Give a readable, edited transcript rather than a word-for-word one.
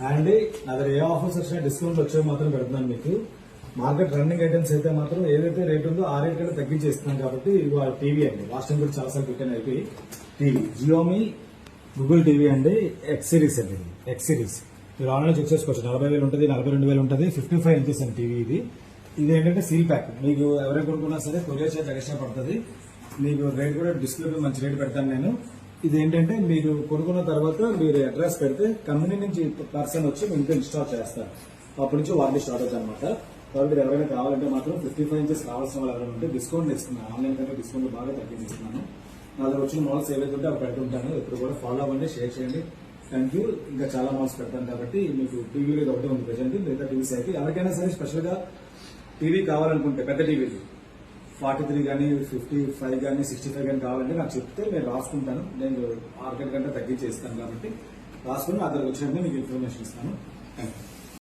And నా దగ్గర ఏ offers వచ్చినా డిస్కౌంట్ వచ్చే మాత్రం పెడుతున్నాను మీకు. మార్కెట్ రన్నింగ్ ఐటమ్స్ అయితే మాత్రం ఏదైతే రేట్ ఉందో ఆ రేట్ కంటే తగ్గించేస్తున్నాం కాబట్టి ఇవాళ టీవీ అండి. లాస్ట్ టైం కూడా చాలాసార్లు పెట్టాను అయిపోయి టీవీ జియోమి గూగుల్ టీవీ అండి. ఎక్స్ సిరీస్ అండి. ఎక్స్ సిరీస్ మీరు ఆన్లైన్ చెక్ చేసుకోవచ్చు. 40,000 ఉంటుంది, 42,000 ఉంటుంది. 55 ఇంచెస్ అండి టీవీ ఇది. ఇది ఏంటంటే సీల్ ప్యాక్. మీకు ఎవరైనా కొనుక్కున్నా సరే కొరియర్ చార్జ్ ఎక్స్ట్రా పడుతుంది. మీకు రేట్ కూడా డిస్ప్లేలో మంచి రేట్ పెడతాను నేను. ఇది ఏంటంటే మీరు కొనుక్కున్న తర్వాత మీరు అడ్రస్ పెడితే కంపెనీ నుంచి పర్సన్ వచ్చి మీ ఇంట్లో ఇన్స్టాల్ చేస్తారు. అప్పటి నుంచి వారంటీ స్టార్ట్ అవుతుంది అనమాట. కాబట్టి ఎవరైనా కావాలంటే మాత్రం 55 ఇంచెస్ కావాల్సిన వాళ్ళు ఎవరైనా ఉంటే డిస్కౌంట్ ఇస్తున్నాను. ఆన్లైన్ కంటే డిస్కౌంట్ బాగా తగ్గించిస్తున్నాను. నా దగ్గర వచ్చిన మోడల్స్ ఏవైతే ఉంటే అవి పెడుతుంటాను. ఇప్పుడు కూడా ఫాలో అవ్వండి, షేర్ చేయండి. Thank you. ఇంకా చాలా మోడల్స్ పెడతాను కాబట్టి మీకు టీవీలో ఒకటే ఉంది ప్రజెంట్. మిగతా టీవీస్ అయితే ఎవరికైనా సరే స్పెషల్ గా టీవీ కావాలనుకుంటే పెద్ద టీవీలు 43 కానీ 55 కానీ 65 కానీ కావాలంటే నాకు చెప్తే నేను రాసుకుంటాను. నేను మార్కెట్ కంటే తగ్గించేస్తాను కాబట్టి రాసుకుని నా దగ్గర వచ్చినప్పుడు మీకు ఇన్ఫర్మేషన్ ఇస్తాను. Thank you.